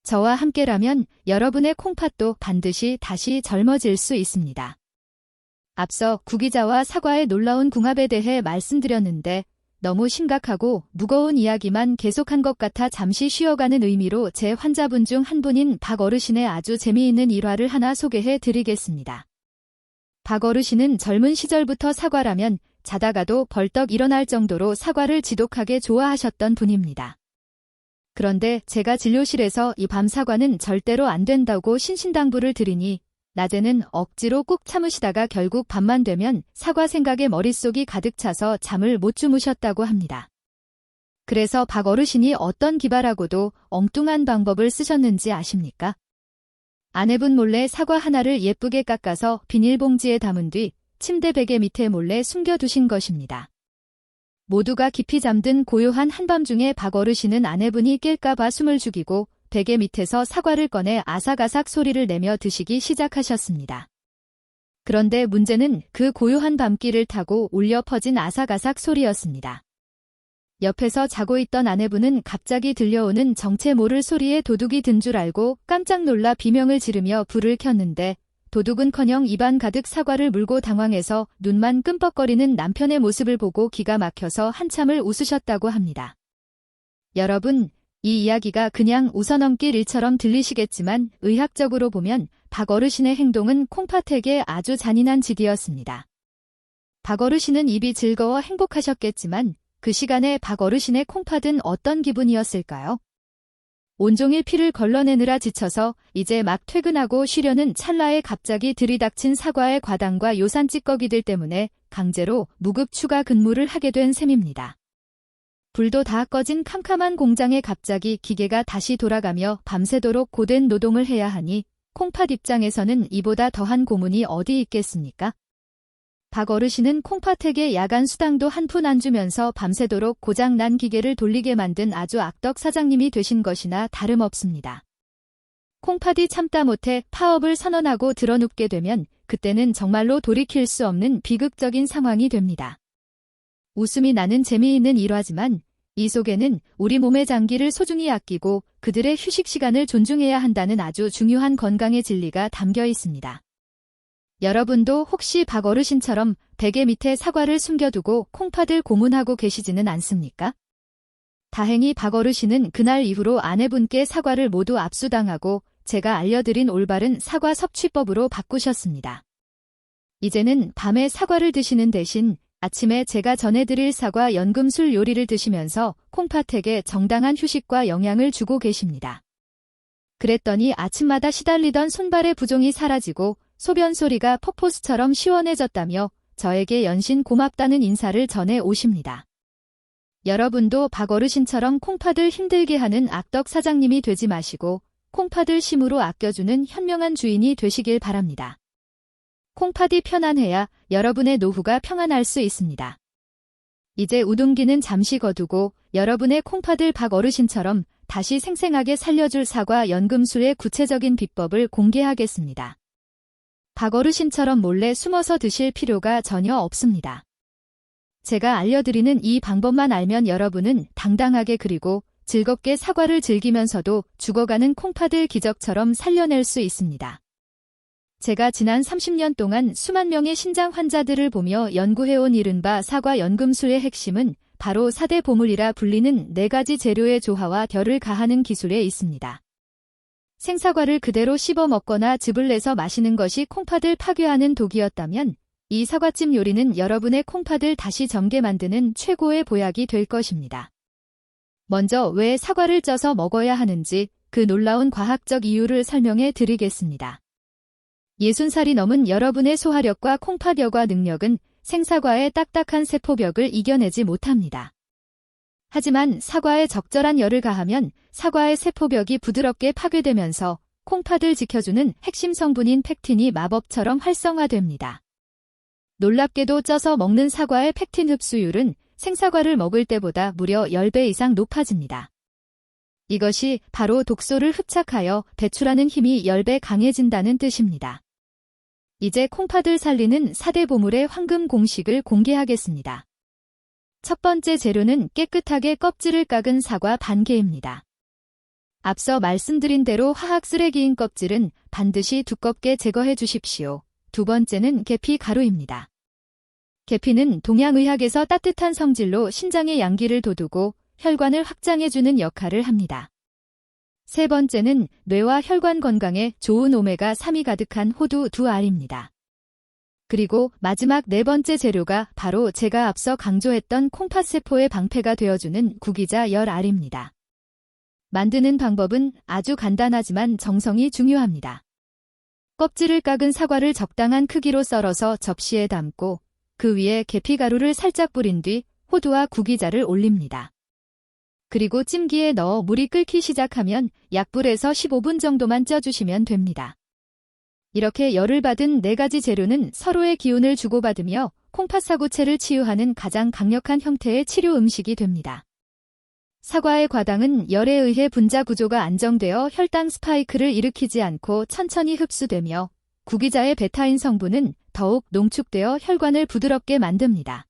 A: 저와 함께라면 여러분의 콩팥도 반드시 다시 젊어질 수 있습니다. 앞서 구기자와 사과의 놀라운 궁합에 대해 말씀드렸는데 너무 심각하고 무거운 이야기만 계속한 것 같아 잠시 쉬어가는 의미로 제 환자분 중 한 분인 박 어르신의 아주 재미있는 일화를 하나 소개해 드리겠습니다. 박 어르신은 젊은 시절부터 사과라면 자다가도 벌떡 일어날 정도로 사과를 지독하게 좋아하셨던 분입니다. 그런데 제가 진료실에서 이 밤 사과는 절대로 안 된다고 신신당부를 드리니 낮에는 억지로 꾹 참으시다가 결국 밤만 되면 사과 생각에 머릿속이 가득 차서 잠을 못 주무셨다고 합니다. 그래서 박 어르신이 어떤 기발하고도 엉뚱한 방법을 쓰셨는지 아십니까? 아내분 몰래 사과 하나를 예쁘게 깎아서 비닐봉지에 담은 뒤 침대 베개 밑에 몰래 숨겨두신 것입니다. 모두가 깊이 잠든 고요한 한밤중에 박 어르신은 아내분이 깰까봐 숨을 죽이고 베개 밑에서 사과를 꺼내 아삭아삭 소리를 내며 드시기 시작하셨습니다. 그런데 문제는 그 고요한 밤길을 타고 울려 퍼진 아삭아삭 소리였습니다. 옆에서 자고 있던 아내분은 갑자기 들려오는 정체 모를 소리에 도둑이 든 줄 알고 깜짝 놀라 비명을 지르며 불을 켰는데 도둑은커녕 입안 가득 사과를 물고 당황해서 눈만 끔뻑거리는 남편의 모습을 보고 기가 막혀서 한참을 웃으셨다고 합니다. 여러분, 이 이야기가 그냥 웃어넘길 일처럼 들리시겠지만 의학적으로 보면 박 어르신의 행동은 콩팥에게 아주 잔인한 짓이었습니다. 박 어르신은 입이 즐거워 행복하셨겠지만 그 시간에 박 어르신의 콩팥은 어떤 기분이었을까요? 온종일 피를 걸러내느라 지쳐서 이제 막 퇴근하고 쉬려는 찰나에 갑자기 들이닥친 사과의 과당과 요산 찌꺼기들 때문에 강제로 무급 추가 근무를 하게 된 셈입니다. 불도 다 꺼진 캄캄한 공장에 갑자기 기계가 다시 돌아가며 밤새도록 고된 노동을 해야 하니 콩팥 입장에서는 이보다 더한 고문이 어디 있겠습니까? 박 어르신은 콩팥에게 야간 수당도 한 푼 안 주면서 밤새도록 고장난 기계를 돌리게 만든 아주 악덕 사장님이 되신 것이나 다름없습니다. 콩팥이 참다 못해 파업을 선언하고 드러눕게 되면 그때는 정말로 돌이킬 수 없는 비극적인 상황이 됩니다. 웃음이 나는 재미있는 일화지만 이 속에는 우리 몸의 장기를 소중히 아끼고 그들의 휴식 시간을 존중해야 한다는 아주 중요한 건강의 진리가 담겨 있습니다. 여러분도 혹시 박 어르신처럼 베개 밑에 사과를 숨겨두고 콩팥을 고문하고 계시지는 않습니까? 다행히 박 어르신은 그날 이후로 아내분께 사과를 모두 압수당하고 제가 알려드린 올바른 사과 섭취법으로 바꾸셨습니다. 이제는 밤에 사과를 드시는 대신 아침에 제가 전해드릴 사과 연금술 요리를 드시면서 콩팥에게 정당한 휴식과 영양을 주고 계십니다. 그랬더니 아침마다 시달리던 손발의 부종이 사라지고 소변 소리가 폭포수처럼 시원해졌다며 저에게 연신 고맙다는 인사를 전해 오십니다. 여러분도 박 어르신처럼 콩팥을 힘들게 하는 악덕 사장님이 되지 마시고 콩팥을 심으로 아껴주는 현명한 주인이 되시길 바랍니다. 콩팥이 편안해야 여러분의 노후가 평안할 수 있습니다. 이제 우동기는 잠시 거두고 여러분의 콩팥을 박 어르신처럼 다시 생생하게 살려줄 사과 연금술의 구체적인 비법을 공개하겠습니다. 박어르신처럼 몰래 숨어서 드실 필요가 전혀 없습니다. 제가 알려드리는 이 방법만 알면 여러분은 당당하게 그리고 즐겁게 사과를 즐기면서도 죽어가는 콩팥을 기적처럼 살려낼 수 있습니다. 제가 지난 30년 동안 수만 명의 신장 환자들을 보며 연구해온 이른바 사과 연금술의 핵심은 바로 4대 보물이라 불리는 4가지 재료의 조화와 결을 가하는 기술에 있습니다. 생사과를 그대로 씹어 먹거나 즙을 내서 마시는 것이 콩팥을 파괴하는 독이었다면 이 사과찜 요리는 여러분의 콩팥을 다시 젊게 만드는 최고의 보약이 될 것입니다. 먼저 왜 사과를 쪄서 먹어야 하는지 그 놀라운 과학적 이유를 설명해 드리겠습니다. 60살이 넘은 여러분의 소화력과 콩팥 여과 능력은 생사과의 딱딱한 세포벽을 이겨내지 못합니다. 하지만 사과에 적절한 열을 가하면 사과의 세포벽이 부드럽게 파괴되면서 콩팥을 지켜주는 핵심 성분인 팩틴이 마법처럼 활성화됩니다. 놀랍게도 쪄서 먹는 사과의 팩틴 흡수율은 생사과를 먹을 때보다 무려 10배 이상 높아집니다. 이것이 바로 독소를 흡착하여 배출하는 힘이 10배 강해진다는 뜻입니다. 이제 콩팥을 살리는 4대 보물의 황금 공식을 공개하겠습니다. 첫 번째 재료는 깨끗하게 껍질을 깎은 사과 반개입니다. 앞서 말씀드린 대로 화학 쓰레기인 껍질은 반드시 두껍게 제거해 주십시오. 두 번째는 계피 가루입니다. 계피는 동양의학에서 따뜻한 성질로 신장의 양기를 돋우고 혈관을 확장해주는 역할을 합니다. 세 번째는 뇌와 혈관 건강에 좋은 오메가3이 가득한 호두 2알입니다. 그리고 마지막 4번째 재료가 바로 제가 앞서 강조했던 콩팥세포의 방패가 되어주는 구기자 열알입니다. 만드는 방법은 아주 간단하지만 정성이 중요합니다. 껍질을 깎은 사과를 적당한 크기로 썰어서 접시에 담고 그 위에 계피가루를 살짝 뿌린 뒤 호두와 구기자를 올립니다. 그리고 찜기에 넣어 물이 끓기 시작하면 약불에서 15분 정도만 쪄주시면 됩니다. 이렇게 열을 받은 4가지 재료는 서로의 기운을 주고받으며 콩팥사구체를 치유하는 가장 강력한 형태의 치료 음식이 됩니다. 사과의 과당은 열에 의해 분자 구조가 안정되어 혈당 스파이크를 일으키지 않고 천천히 흡수되며 구기자의 베타인 성분은 더욱 농축되어 혈관을 부드럽게 만듭니다.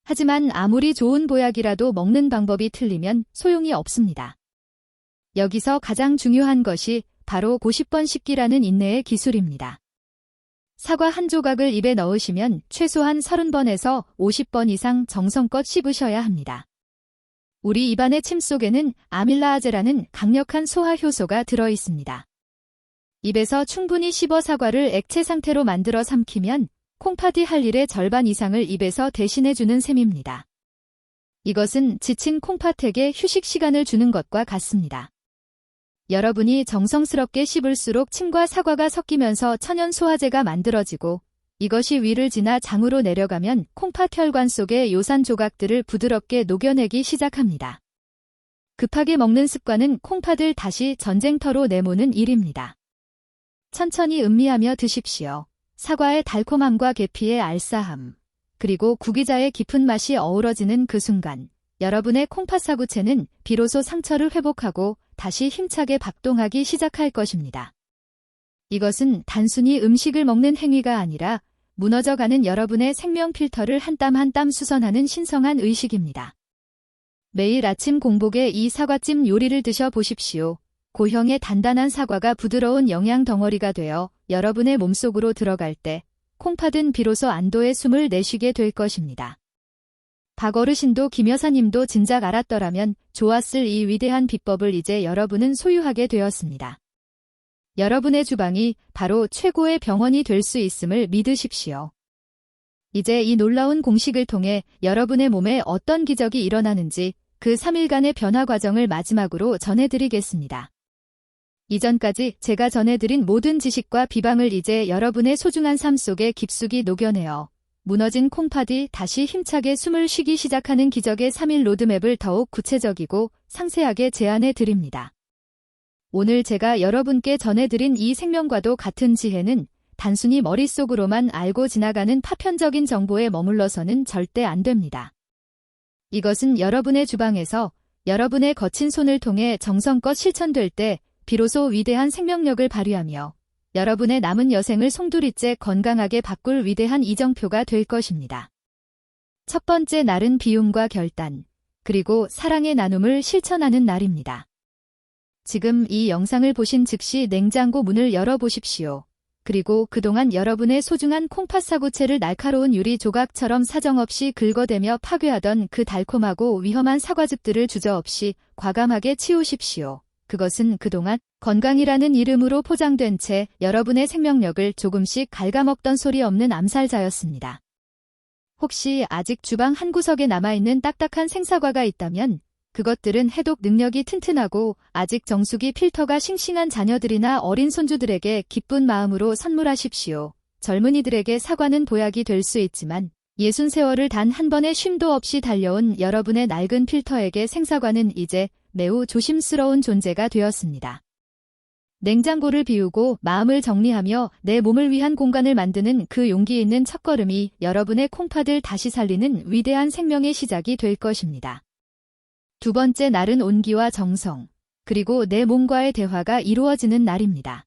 A: 하지만 아무리 좋은 보약이라도 먹는 방법이 틀리면 소용이 없습니다. 여기서 가장 중요한 것이 바로 50번 씹기라는 인내의 기술입니다. 사과 한 조각을 입에 넣으시면 최소한 30번에서 50번 이상 정성껏 씹으셔야 합니다. 우리 입안의 침 속에는 아밀라아제라는 강력한 소화 효소가 들어 있습니다. 입에서 충분히 씹어 사과를 액체 상태로 만들어 삼키면 콩팥이 할 일의 절반 이상을 입에서 대신해주는 셈입니다. 이것은 지친 콩팥에게 휴식 시간을 주는 것과 같습니다. 여러분이 정성스럽게 씹을수록 침과 사과가 섞이면서 천연 소화제가 만들어지고 이것이 위를 지나 장으로 내려가면 콩팥 혈관 속의 요산 조각들을 부드럽게 녹여내기 시작합니다. 급하게 먹는 습관은 콩팥을 다시 전쟁터로 내모는 일입니다. 천천히 음미하며 드십시오. 사과의 달콤함과 계피의 알싸함, 그리고 구기자의 깊은 맛이 어우러지는 그 순간 여러분의 콩팥사구체는 비로소 상처를 회복하고 다시 힘차게 박동하기 시작할 것입니다. 이것은 단순히 음식을 먹는 행위가 아니라 무너져가는 여러분의 생명 필터를 한 땀 한 땀 수선하는 신성한 의식입니다. 매일 아침 공복에 이 사과찜 요리를 드셔보십시오. 고형의 단단한 사과가 부드러운 영양 덩어리가 되어 여러분의 몸속으로 들어갈 때 콩팥은 비로소 안도의 숨을 내쉬게 될 것입니다. 박어르신도 김 여사님도 진작 알았더라면 좋았을 이 위대한 비법을 이제 여러분은 소유하게 되었습니다. 여러분의 주방이 바로 최고의 병원이 될 수 있음을 믿으십시오. 이제 이 놀라운 공식을 통해 여러분의 몸에 어떤 기적이 일어나는지 그 3일간의 변화 과정을 마지막으로 전해드리겠습니다. 이전까지 제가 전해드린 모든 지식과 비방을 이제 여러분의 소중한 삶 속에 깊숙이 녹여내어 무너진 콩팥이 다시 힘차게 숨을 쉬기 시작하는 기적의 3일 로드맵을 더욱 구체적이고 상세하게 제안해 드립니다. 오늘 제가 여러분께 전해드린 이 생명과도 같은 지혜는 단순히 머릿속으로만 알고 지나가는 파편적인 정보에 머물러서는 절대 안 됩니다. 이것은 여러분의 주방에서 여러분의 거친 손을 통해 정성껏 실천될 때 비로소 위대한 생명력을 발휘하며 여러분의 남은 여생을 송두리째 건강하게 바꿀 위대한 이정표가 될 것입니다. 첫 번째 날은 비움과 결단, 그리고 사랑의 나눔을 실천하는 날입니다. 지금 이 영상을 보신 즉시 냉장고 문을 열어보십시오. 그리고 그동안 여러분의 소중한 콩팥 사구채를 날카로운 유리 조각처럼 사정없이 긁어대며 파괴하던 그 달콤하고 위험한 사과즙들을 주저없이 과감하게 치우십시오. 그것은 그동안 건강이라는 이름으로 포장된 채 여러분의 생명력을 조금씩 갉아먹던 소리 없는 암살자였습니다. 혹시 아직 주방 한 구석에 남아있는 딱딱한 생사과가 있다면 그것들은 해독 능력이 튼튼하고 아직 정수기 필터가 싱싱한 자녀들이나 어린 손주들에게 기쁜 마음으로 선물하십시오. 젊은이들에게 사과는 보약이 될 수 있지만 60세월을 단 한 번의 쉼도 없이 달려온 여러분의 낡은 필터에게 생사과는 이제 매우 조심스러운 존재가 되었습니다. 냉장고를 비우고 마음을 정리하며 내 몸을 위한 공간을 만드는 그 용기 있는 첫걸음이 여러분의 콩팥을 다시 살리는 위대한 생명의 시작이 될 것입니다. 두 번째 날은 온기와 정성, 그리고 내 몸과의 대화가 이루어지는 날입니다.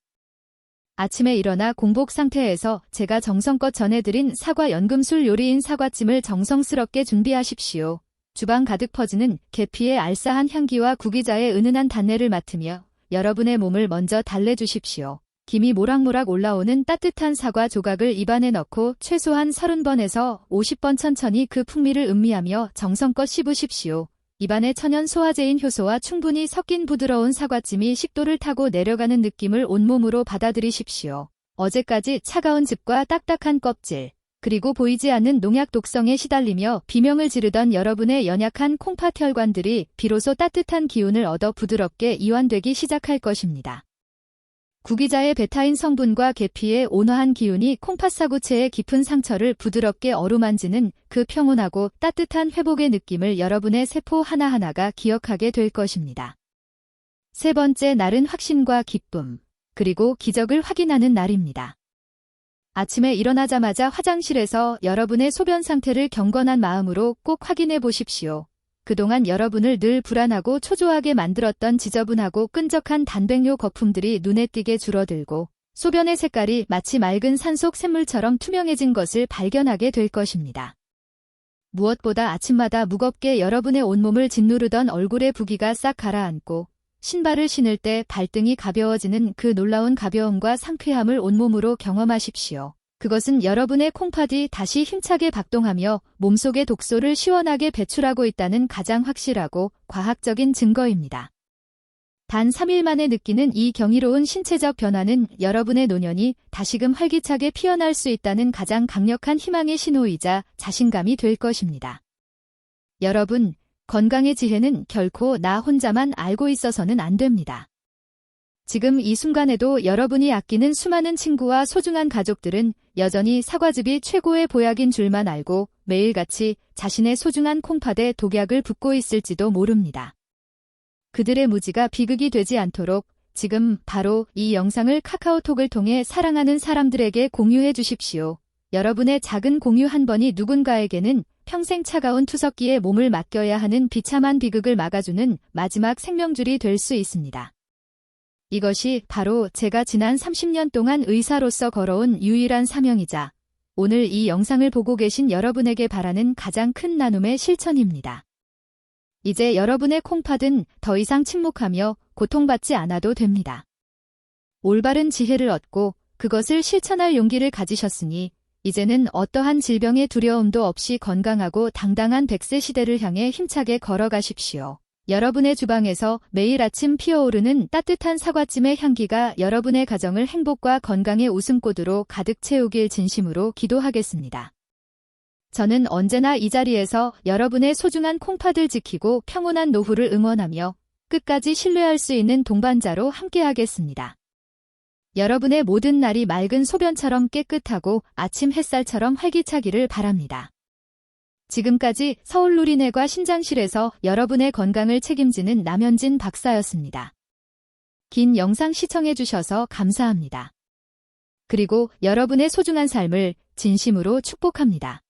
A: 아침에 일어나 공복 상태에서 제가 정성껏 전해드린 사과 연금술 요리인 사과찜을 정성스럽게 준비하십시오. 주방 가득 퍼지는 계피의 알싸한 향기와 구기자의 은은한 단내를 맡으며 여러분의 몸을 먼저 달래주십시오. 김이 모락모락 올라오는 따뜻한 사과 조각을 입안에 넣고 최소한 30번에서 50번 천천히 그 풍미를 음미하며 정성껏 씹으십시오. 입안에 천연 소화제인 효소와 충분히 섞인 부드러운 사과찜이 식도를 타고 내려가는 느낌을 온몸으로 받아들이십시오. 어제까지 차가운 즙과 딱딱한 껍질, 그리고 보이지 않는 농약 독성에 시달리며 비명을 지르던 여러분의 연약한 콩팥 혈관들이 비로소 따뜻한 기운을 얻어 부드럽게 이완되기 시작할 것입니다. 구기자의 베타인 성분과 계피의 온화한 기운이 콩팥 사구체의 깊은 상처를 부드럽게 어루만지는 그 평온하고 따뜻한 회복의 느낌을 여러분의 세포 하나하나가 기억하게 될 것입니다. 세 번째 날은 확신과 기쁨, 그리고 기적을 확인하는 날입니다. 아침에 일어나자마자 화장실에서 여러분의 소변 상태를 경건한 마음으로 꼭 확인해 보십시오. 그동안 여러분을 늘 불안하고 초조하게 만들었던 지저분하고 끈적한 단백뇨 거품들이 눈에 띄게 줄어들고 소변의 색깔이 마치 맑은 산속 샘물처럼 투명해진 것을 발견하게 될 것입니다. 무엇보다 아침마다 무겁게 여러분의 온몸을 짓누르던 얼굴의 부기가 싹 가라앉고 신발을 신을 때 발등이 가벼워지는 그 놀라운 가벼움과 상쾌함을 온몸으로 경험하십시오. 그것은 여러분의 콩팥이 다시 힘차게 박동하며 몸속의 독소를 시원하게 배출하고 있다는 가장 확실하고 과학적인 증거입니다. 단 3일 만에 느끼는 이 경이로운 신체적 변화는 여러분의 노년이 다시금 활기차게 피어날 수 있다는 가장 강력한 희망의 신호이자 자신감이 될 것입니다. 여러분, 건강의 지혜는 결코 나 혼자만 알고 있어서는 안 됩니다. 지금 이 순간에도 여러분이 아끼는 수많은 친구와 소중한 가족들은 여전히 사과즙이 최고의 보약인 줄만 알고 매일같이 자신의 소중한 콩팥에 독약을 붓고 있을지도 모릅니다. 그들의 무지가 비극이 되지 않도록 지금 바로 이 영상을 카카오톡을 통해 사랑하는 사람들에게 공유해 주십시오. 여러분의 작은 공유 한 번이 누군가에게는 평생 차가운 투석기에 몸을 맡겨야 하는 비참한 비극을 막아주는 마지막 생명줄이 될 수 있습니다. 이것이 바로 제가 지난 30년 동안 의사로서 걸어온 유일한 사명이자 오늘 이 영상을 보고 계신 여러분에게 바라는 가장 큰 나눔의 실천입니다. 이제 여러분의 콩팥은 더 이상 침묵하며 고통받지 않아도 됩니다. 올바른 지혜를 얻고 그것을 실천할 용기를 가지셨으니 이제는 어떠한 질병의 두려움도 없이 건강하고 당당한 100세 시대를 향해 힘차게 걸어가십시오. 여러분의 주방에서 매일 아침 피어오르는 따뜻한 사과찜의 향기가 여러분의 가정을 행복과 건강의 웃음꽃으로 가득 채우길 진심으로 기도하겠습니다. 저는 언제나 이 자리에서 여러분의 소중한 콩팥을 지키고 평온한 노후를 응원하며 끝까지 신뢰할 수 있는 동반자로 함께하겠습니다. 여러분의 모든 날이 맑은 소변처럼 깨끗하고 아침 햇살처럼 활기차기를 바랍니다. 지금까지 서울누리내과 신장실에서 여러분의 건강을 책임지는 남현진 박사였습니다. 긴 영상 시청해주셔서 감사합니다. 그리고 여러분의 소중한 삶을 진심으로 축복합니다.